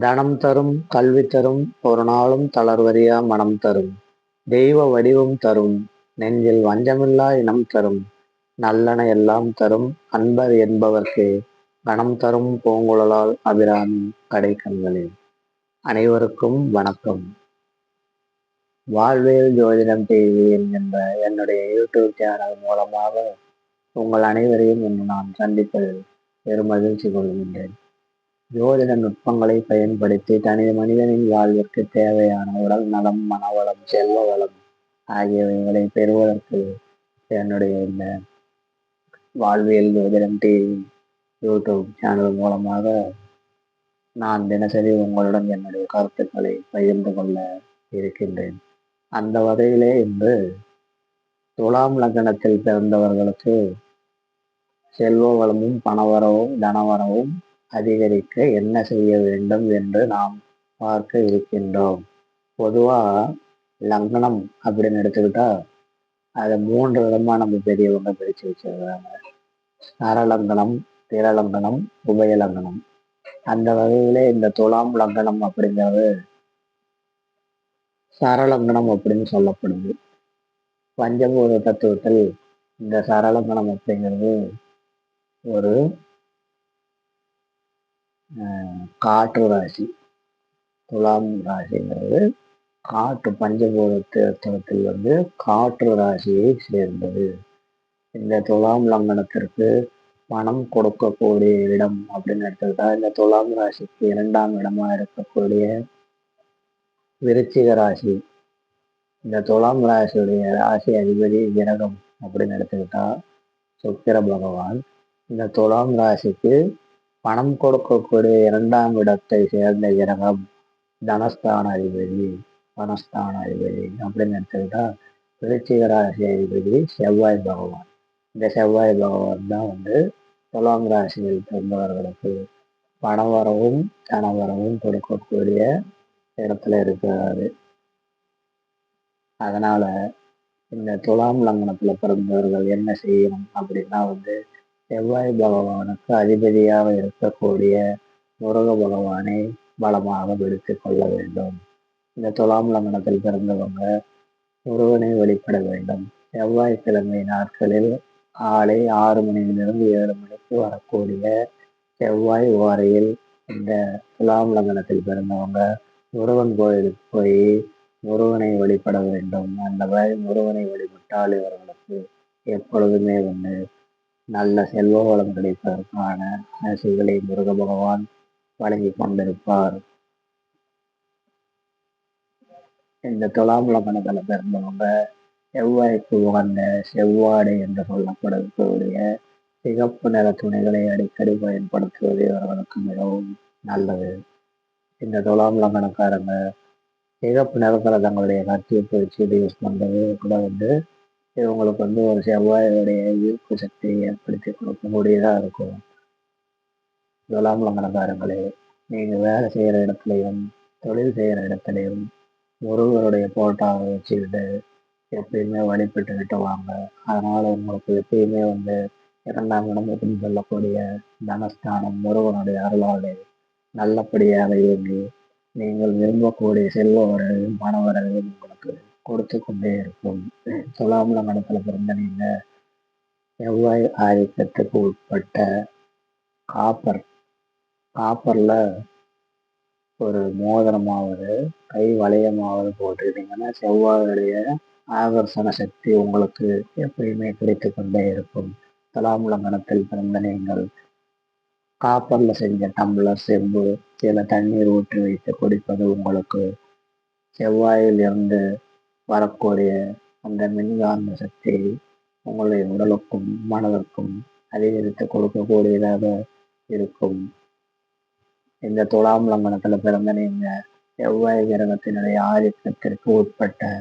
தனம் தரும் கல்வி தரும் ஒரு நாளும் தளர்வறியா மனம் தரும் தெய்வ வடிவம் தரும் நெஞ்சில் வஞ்சமில்லா இனம் தரும் நல்லன எல்லாம் தரும் அன்பர் என்பவர்க்கு கணம் தரும் பூங்குழலால் அபிராமி கடைக்கண்களில். அனைவருக்கும் வணக்கம். வாழ்வியல் ஜோதிடம் டிவி என்கின்ற என்னுடைய யூடியூப் சேனல் மூலமாக உங்கள் அனைவரையும் இன்று நான் சந்திப்பதில் பெரும் மகிழ்ச்சி கொள்கின்றேன். ஜோதிட நுட்பங்களை பயன்படுத்தி தனி மனிதனின் வாழ்விற்கு தேவையான உடல் நலம், மனவளம், செல்வ வளம் ஆகியவைகளை பெறுவதற்கு என்னுடைய இந்த வாழ்வியல் ஜோதிடம் டிவி யூடியூப் சேனல் மூலமாக நான் தினசரி உங்களுடன் என்னுடைய கருத்துக்களை பகிர்ந்து கொள்ள இருக்கின்றேன். அந்த வகையிலே இன்று துலாம் லக்னத்தில் பிறந்தவர்களுக்கு செல்வ வளமும் பணவரவும் தனவரவும் அதிகரிக்க என்ன செய்ய வேண்டும் என்று நாம் பார்க்க இருக்கின்றோம். பொதுவாக லக்னம் அப்படின்னு எடுத்துக்கிட்டா அதை 3 விதமா நம்ம பெரியவங்க பிரித்து வச்சிருக்காங்க. சரலங்கனம், திரலங்கனம், உபயலங்கனம். அந்த வகையிலே இந்த துலாம் லக்னம் அப்படிங்கிறது சரலங்கனம் அப்படின்னு சொல்லப்படுது. பஞ்சபூத தத்துவத்தில் இந்த சரலங்கனம் அப்படிங்கிறது ஒரு காற்று ராசி. துலாம் ராசிங்கிறது காற்று, பஞ்சபூத தத்துவத்தில் காற்று ராசியை சேர்ந்தது. இந்த துலாம் லக்னத்திற்கு பணம் கொடுக்கக்கூடிய இடம் அப்படின்னு எடுத்துக்கிட்டா இந்த துலாம் ராசிக்கு 2ஆம் இடமா இருக்கக்கூடிய விருச்சிக ராசி. இந்த துலாம் ராசியுடைய ராசி அதிபதி கிரகம் அப்படின்னு எடுத்துக்கிட்டா சுக்கிர பகவான். இந்த துலாம் ராசிக்கு பணம் கொடுக்கக்கூடிய 2ஆம் இடத்தை சேர்ந்த கிரகம் தனஸ்தான அதிபதி, பணஸ்தான அதிபதி அப்படின்னு எடுத்துக்கிட்டா விருச்சிக ராசி அதிபதி செவ்வாய் பகவான். இந்த செவ்வாய் பகவான் தான் துலாம் ராசியில் பிறந்தவர்களுக்கு பணவரவும் தனவரவும் கொடுக்கக்கூடிய இடத்துல இருக்கிறாரு. அதனால இந்த துலாம் லக்னத்துல பிறந்தவர்கள் என்ன செய்யணும் அப்படின்னா செவ்வாய் பகவானுக்கு அதிபதியாக இருக்கக்கூடிய முருக பகவானை பலமாக பிடித்து கொள்ள வேண்டும். இந்த துலாம் லக்னத்தில் பிறந்தவங்க முருகனை வழிபட வேண்டும். செவ்வாய்க்கிழமை நாட்களில் காலை 6 மணியிலிருந்து 7 மணிக்கு வரக்கூடிய செவ்வாய் ஓரையில் இந்த துலாம் லக்னத்தில் பிறந்தவங்க முருகன் கோயிலுக்கு போய் முருகனை வழிபட வேண்டும். அந்த மாதிரி முருகனை வழிபட்டால் இவர்களுக்கு எப்பொழுதுமே நல்ல செல்வ வளம் கிடைப்பதற்கான ஆசைகளை முருக பகவான் வழங்கி கொண்டிருப்பார். இந்த துலாம் லக்னத்தில் பிறந்தவங்க செவ்வாய்க்கு உகந்த செவ்வாடை என்று சொல்லப்படக்கூடிய சிகப்பு நிற துணிகளை அடிக்கடி பயன்படுத்துவது இவர்களுக்கு மிகவும் நல்லது. இந்த துலாம் லக்னக்காரங்க சிகப்பு நிறத்தில் தங்களுடைய கட்சியை வச்சு யூஸ் பண்ணுறது கூட இவங்களுக்கு ஒரு செவ்வாயுடைய ஈர்ப்பு சக்தியை ஏற்படுத்தி கொடுக்கக்கூடியதாக இருக்கும். துலாம் லக்னக்காரங்களே, நீங்கள் வேலை செய்கிற இடத்துலையும் தொழில் செய்கிற இடத்துலையும் முருகருடைய போட்டாவை வச்சுக்கிட்டு எப்பயுமே வழிபட்டுக்கிட்டு வாங்க. அதனால உங்களுக்கு எப்பயுமே 2ஆம் இடம் அப்படின்னு சொல்லக்கூடிய தனஸ்தானம் முருகனுடைய அருளாலே நல்லபடியாக இயங்கி நீங்கள் விரும்பக்கூடிய செல்வ வரவையும் பண வரவையும் உங்களுக்கு கொடுத்து கொண்டே இருக்கும். துலாம் லக்னத்தில் பிறந்த நீங்க செவ்வாய் ஆதிக்கத்துக்கு உட்பட்ட காப்பர்ல ஒரு மோதிரமாவது கை வளையமாவது போட்டுக்கிட்டீங்கன்னா செவ்வாயுடைய ஆகர்ஷண சக்தி உங்களுக்கு எப்பயுமே கிடைத்து கொண்டே இருக்கும். துலாம் லக்னத்தில் பிறந்த நீங்கள் காப்பர்ல செஞ்ச டம்ளர், செம்பு இதில் தண்ணீர் ஊற்றி வைத்து குடிப்பது உங்களுக்கு செவ்வாயில் இருந்து வரக்கூடிய அந்த மின்காந்த சக்தி உங்களுடைய உடலுக்கும் மனதிற்கும் அதிகரித்து கொடுக்கக்கூடியதாக இருக்கும். இந்த துலாம் லக்னத்தில் பிறந்த நீங்க செவ்வாய் கிரகத்தினுடைய ஆதிக்கத்திற்கு உட்பட்ட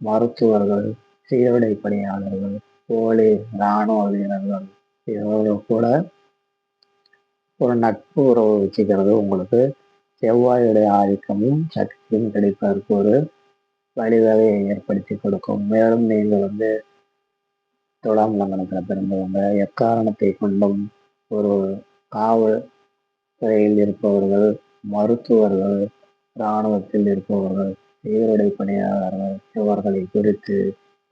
மருத்துவர்கள், சீருடை பணியாளர்கள், போலீஸ், இராணுவ வீரர்கள் இவர்கள் கூட ஒரு நட்பு உறவு வச்சுக்கிறது உங்களுக்கு செவ்வாயுடைய ஆதிக்கமும் சக்தியும் கிடைப்பதற்கு ஒரு வழிவகையை ஏற்படுத்தி கொடுக்கும். மேலும் நீங்கள் துலாம் லக்னத்தில் பிறந்தவங்க எக்காரணத்தை கொண்டும் ஒரு காவல் துறையில் இருப்பவர்கள், மருத்துவர்கள், இராணுவத்தில் இருப்பவர்கள், சீருடை பணியாளர்கள் இவர்களை குறித்து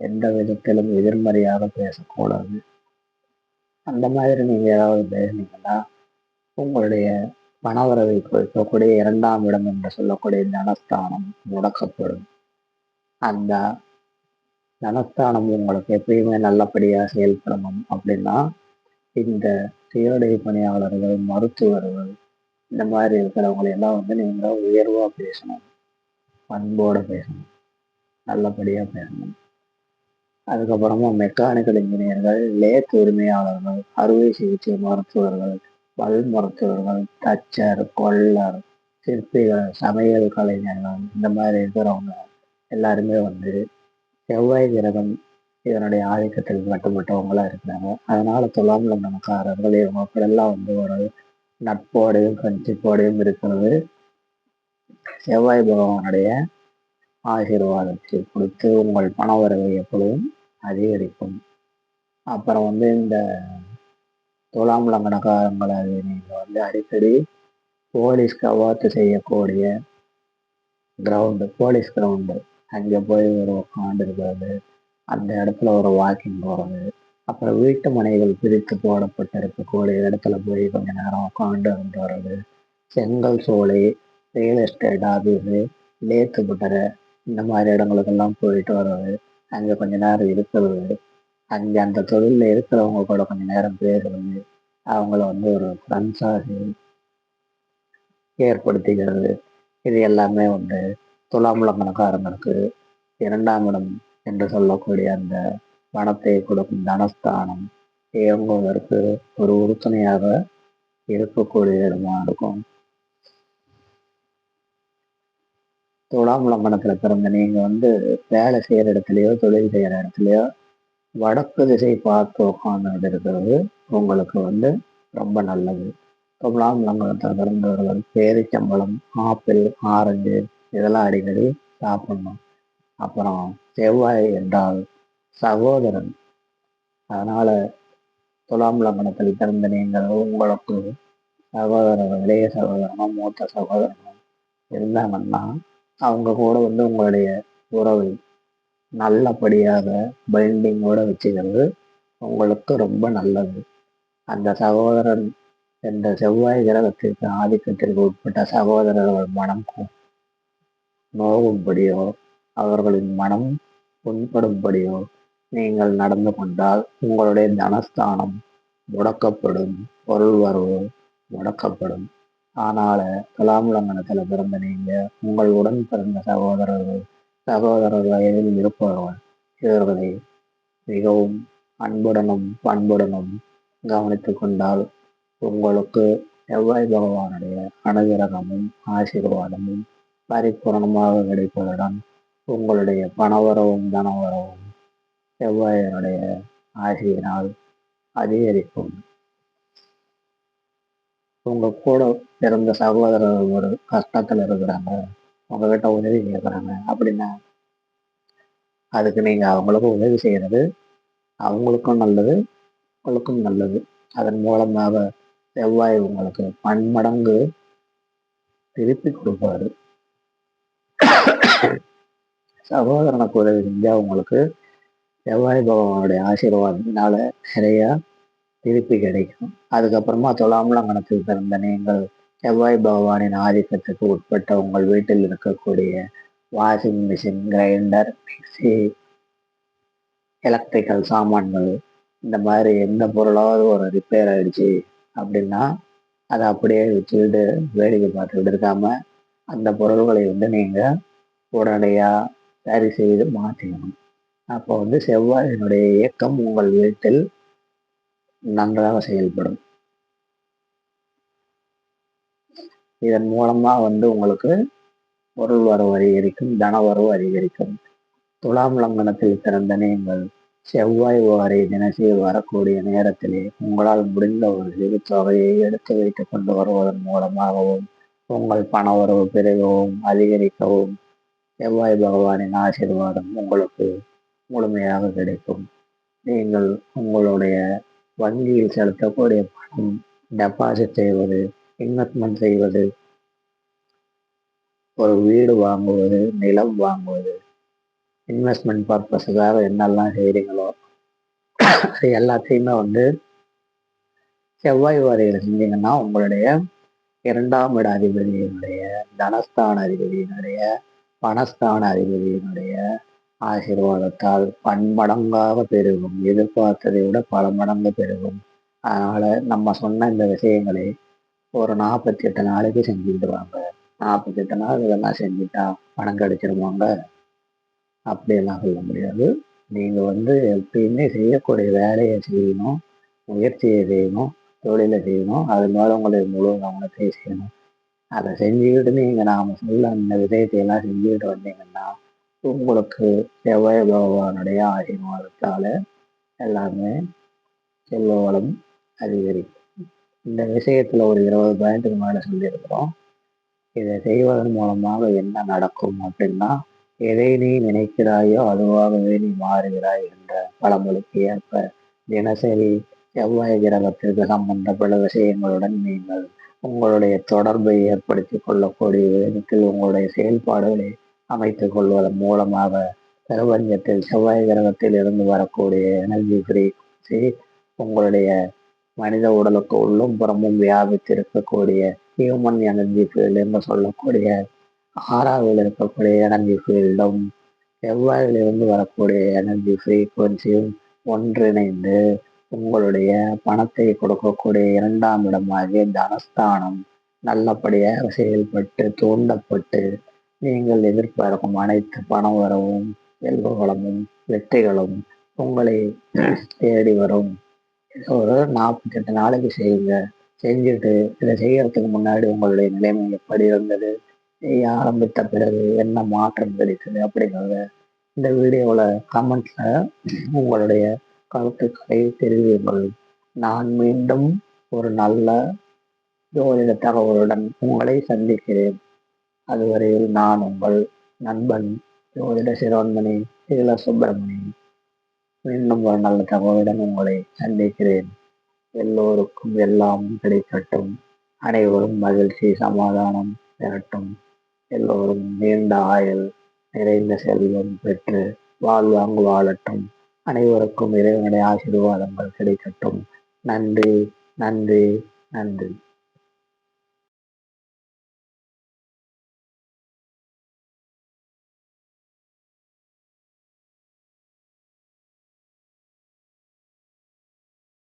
எந்த விதத்திலும் எதிர்மறையாக பேசக்கூடாது. அந்த மாதிரி நீங்க ஏதாவது பேசுனீங்கன்னா உங்களுடைய பணவரவை குறிக்கக்கூடிய 2ஆம் இடம் என்று சொல்லக்கூடிய தனஸ்தானம் முடக்கப்படும். அந்த தனஸ்தானம் உங்களுக்கு எப்பயுமே நல்லபடியா செயல்படணும் அப்படின்னா இந்த சீருடை பணியாளர்கள், மருத்துவர்கள் இந்த மாதிரி இருக்கிறவங்களை எல்லாம் நீங்க உயர்வா பேசணும், பண்போட பேசணும், நல்லபடியா பேசணும். அதுக்கப்புறமா மெக்கானிக்கல் இன்ஜினியர்கள், லேத் உரிமையாளர்கள், அறுவை சிகிச்சை மருத்துவர்கள், பல் மருத்துவர்கள், தச்சர், கொல்லர், சிற்பிகள், சமையல் கலைஞர்கள் இந்த மாதிரி இருக்கிறவங்க எல்லாருமே செவ்வாய் கிரகம் இதனுடைய ஆதிக்கத்தில் மட்டுப்பட்டவங்களா இருக்கிறாங்க. அதனால துலாம் லக்னக்காரர்கள் இவங்க அப்படியெல்லாம் ஒரு நட்போடையும் கட்சிப்போடையும் இருக்கிறது செவ்வாய் பகவானுடைய ஆசீர்வாதத்தை கொடுத்து உங்கள் பண வரவை எப்பொழுதும் அதிகரிக்கும். அப்புறம் இந்த துலாம் லக்னக்காரங்களை நீங்க அடிக்கடி போலீஸ் கவாத்து செய்யக்கூடிய போலீஸ் கிரவுண்டு அங்கே போய் ஒரு உட்காந்து இருக்கிறது, அந்த இடத்துல ஒரு வாக்கிங் போகிறது, அப்புறம் வீட்டு மனைகள் பிரித்து போடப்பட்டு இருக்கக்கூடிய இடத்துல போய் கொஞ்ச நேரம் உட்காந்து வர்றது, செங்கல் சோலை, ரியல் எஸ்டேட் ஆஃபீஸு, லேத்து புட்டரை இந்த மாதிரி இடங்களுக்கெல்லாம் போயிட்டு வர்றது, அங்கே கொஞ்ச நேரம் இருக்கிறது, அங்கே அந்த தொழிலில் இருக்கிறவங்க கூட கொஞ்ச நேரம் பேசுறது, அவங்கள ஒரு ஃப்ரெண்ட்ஸாக ஏற்படுத்திக்கிறது, இது எல்லாமே துலாம் லக்னக்காரங்களுக்கு 2ஆம் இடம் என்று சொல்லக்கூடிய அந்த பணத்தை கொடுக்கும் தனஸ்தானம் இயங்குவதற்கு ஒரு உறுதுணையாக இருக்கக்கூடிய இடமா இருக்கும். துலாம் லக்னத்துல பிறந்த நீங்க வேலை செய்யற இடத்துலயோ தொழில் செய்யற இடத்துலயோ வடக்கு திசை பார்த்து உட்கார்ந்து இருக்கிறது உங்களுக்கு ரொம்ப நல்லது. துலாம் லக்னத்தில் பிறந்தவர்கள் பேரிச்சம்பழம், ஆப்பிள், ஆரஞ்சு இதெல்லாம் அடிக்கடி சாப்பிடணும். அப்புறம் செவ்வாய் என்றால் சகோதரன், அதனால துலாம் லக்னத்தில் பிறந்த நீங்கள் உங்களுக்கு சகோதரர்கள், இளைய சகோதரனும் மூத்த சகோதரனும் இருந்தாங்கன்னா அவங்க கூட உங்களுடைய உறவை நல்லபடியாக பைண்டிங்கோட வச்சுக்கிறது உங்களுக்கு ரொம்ப நல்லது. அந்த சகோதரன் என்ற செவ்வாய் கிரகத்திற்கு ஆதிக்கத்திற்கு உட்பட்ட சகோதரர்கள் மனம் நோகும்படியோ அவர்களின் மனம் புண்படும்படியோ நீங்கள் நடந்து கொண்டால் உங்களுடைய தனஸ்தானம் முடக்கப்படும், பொருள் வரவு முடக்கப்படும். அதனால துலாம் லக்னத்தில் பிறந்த நீங்க உங்களுடன் பிறந்த சகோதரர்கள் வயதில் இருப்பவர்கள் இவர்களை மிகவும் அன்புடனும் பண்புடனும் கவனித்து கொண்டால் உங்களுக்கு செவ்வாய் பகவானுடைய அனுகிரகமும் ஆசீர்வாதமும் பரிபூரணமாக கிடைப்பதுடன் உங்களுடைய பணவரவும் தனவரவும் செவ்வாயினுடைய ஆசையினால் அதிகரிக்கும். உங்க கூட பிறந்த சகோதரர்கள் ஒரு கஷ்டத்துல இருக்கிறாங்க, உங்ககிட்ட உதவி கேட்குறாங்க அப்படின்னா அதுக்கு நீங்க அவங்களுக்கு உதவி செய்யறது அவங்களுக்கும் நல்லது, உங்களுக்கும் நல்லது. அதன் மூலமாக செவ்வாய் உங்களுக்கு பன்மடங்கு திருப்பி கொடுப்பாரு. சகோதரனுக்கு உதவி செஞ்சா உங்களுக்கு செவ்வாய் பகவானுடைய ஆசீர்வாதத்தினால நிறைய திருப்பி கிடைக்கும். அதுக்கப்புறமா துலாம் லக்னத்தில் பிறந்த நீங்கள் செவ்வாய் பகவானின் ஆதிக்கத்துக்கு உட்பட்ட உங்கள் வீட்டில் இருக்கக்கூடிய washing machine, grinder, mixie, electrical சாமான்கள் இந்த மாதிரி எந்த பொருளாவது ஒரு ரிப்பேர் ஆயிடுச்சு அப்படின்னா அதை அப்படியே வச்சுக்கிட்டு வேடிக்கை பார்த்துக்கிட்டு இருக்காம அந்த பொருள்களை நீங்க உடனடியா சரி செய்து மாற்றிக்கணும். அப்போ செவ்வாயினுடைய இயக்கம் உங்கள் வீட்டில் நன்றாக செயல்படும். இதன் மூலமா உங்களுக்கு பொருள் வரவு அதிகரிக்கும், தன வரவு அதிகரிக்கும். துலாம் லக்னத்தில் பிறந்த நீங்கள் செவ்வாய் வாரி தினசரி வரக்கூடிய நேரத்திலே உங்களால் முடிந்த ஒரு சிறு தொகையை எடுத்து வைத்துக் கொண்டு வருவதன் மூலமாகவும் உங்கள் பண வரவு பெருகவும் அதிகரிக்கவும் செவ்வாய் பகவானின் ஆசீர்வாதம் உங்களுக்கு முழுமையாக கிடைக்கும். நீங்கள் உங்களுடைய வங்கியில் செலுத்தக்கூடிய பணம் டெபாசிட் செய்வது, இன்வெஸ்ட்மெண்ட் செய்வது ஒரு வீடு வாங்குவது, நிலம் வாங்குவது, இன்வெஸ்ட்மெண்ட் பர்பஸுக்காக என்னெல்லாம் செய்கிறீங்களோ அது எல்லாத்தையுமே செவ்வாய் வரையில் செஞ்சீங்கன்னா உங்களுடைய 2ஆம் இட அதிபதியினுடைய, தனஸ்தான அதிபதியினுடைய, பணஸ்தான அதிபதியினுடைய ஆசீர்வாதத்தால் பன்மடங்காக பெருகும். எதிர்பார்த்ததை விட பல மடங்கு பெருகும். அதனால நம்ம சொன்ன இந்த விஷயங்களை ஒரு 48 நாளைக்கு செஞ்சுக்கிட்டு வாங்க. 48 நாள் இதெல்லாம் செஞ்சுட்டா பணம் கிடைச்சிருவாங்க அப்படியெல்லாம் சொல்ல முடியாது. நீங்க எப்பயுமே செய்யக்கூடிய வேலையை செய்யணும், முயற்சியை செய்யணும், தொழிலை செய்யணும், அது மேல உங்களுடைய முழு கவனத்தை செய்யணும். அதை செஞ்சுக்கிட்டு நீங்க நாம சொல்ல அந்த விஷயத்தையெல்லாம் செஞ்சுக்கிட்டு வந்தீங்கன்னா உங்களுக்கு செவ்வாய் பகவானுடைய ஆசீர்வாதத்தால எல்லாமே செல்வ வளம் அதிகரிக்கும். இந்த விஷயத்துல ஒரு 20 பாயிண்ட்டுக்கு மேல சொல்லியிருக்கிறோம். இதை செய்வதன் மூலமாக என்ன நடக்கும் அப்படின்னா, எதை நீ நினைக்கிறாயோ அதுவாகவே நீ மாறுகிறாய் என்ற பழமொழிக்கு ஏற்ப தினசரி செவ்வாய் கிரகத்திற்கு சம்பந்தப்பட்ட விஷயங்களுடன் நீங்கள் உங்களுடைய தொடர்பை ஏற்படுத்திக் கொள்ளக்கூடிய விதத்தில் உங்களுடைய செயல்பாடுகளை அமைத்துக் கொள்வதன் மூலமாக பிரபஞ்சத்தில் செவ்வாய் கிரகத்தில் இருந்து வரக்கூடிய எனர்ஜி ஃப்ரீக்வன்சி உங்களுடைய மனித உடலுக்கு உள்ளும் புறமும் வியாபித்திருக்கக்கூடிய ஹியூமன் எனர்ஜி ஃபீல்டு என்று சொல்லக்கூடிய 6வது இருக்கக்கூடிய எனர்ஜி ஃபீல்டும் செவ்வாயிலிருந்து வரக்கூடிய எனர்ஜி ஃப்ரீக்வன்சியும் ஒன்றிணைந்து உங்களுடைய பணத்தை கொடுக்கக்கூடிய 2ஆம் இடமாகிய தனஸ்தானம் நல்லபடியாக செயல்பட்டு தூண்டப்பட்டு நீங்கள் எதிர்பார்க்கும் அனைத்து பண வரவும், செல்வ வளமும், வெற்றிகளும் உங்களை தேடி வரும். ஒரு 48 நாளைக்கு செய்யுங்க. செஞ்சுட்டு இதை செய்யறதுக்கு முன்னாடி உங்களுடைய நிலைமை எப்படி இருந்தது, செய்ய ஆரம்பித்த பிறகு என்ன மாற்றம் கிடைத்தது அப்படிங்கிறத இந்த வீடியோவில் கமெண்ட்ல உங்களுடைய கருத்துக்களை தெரிவியுங்கள். நான் மீண்டும் ஒரு நல்ல ஜோதிட தகவலுடன் உங்களை சந்திக்கிறேன். அதுவரையில் நான் உங்கள் நண்பன் ஜோதிட சிரோன்மணி ஸ்ரீல சுப்பிரமணி. மீண்டும் ஒரு நல்ல தகவலுடன் உங்களை சந்திக்கிறேன். எல்லோருக்கும் எல்லாம் கிடைக்கட்டும். அனைவரும் மகிழ்ச்சி, சமாதானம் பெறட்டும். எல்லோரும் நீண்ட ஆயுள், நிறைந்த செல்வம் பெற்று வாழ்வாங்கு வாழட்டும். அனைவருக்கும் இறைவனுடைய ஆசீர்வாதங்கள் கிடைக்கட்டும். நன்றி, நன்றி, நன்றி.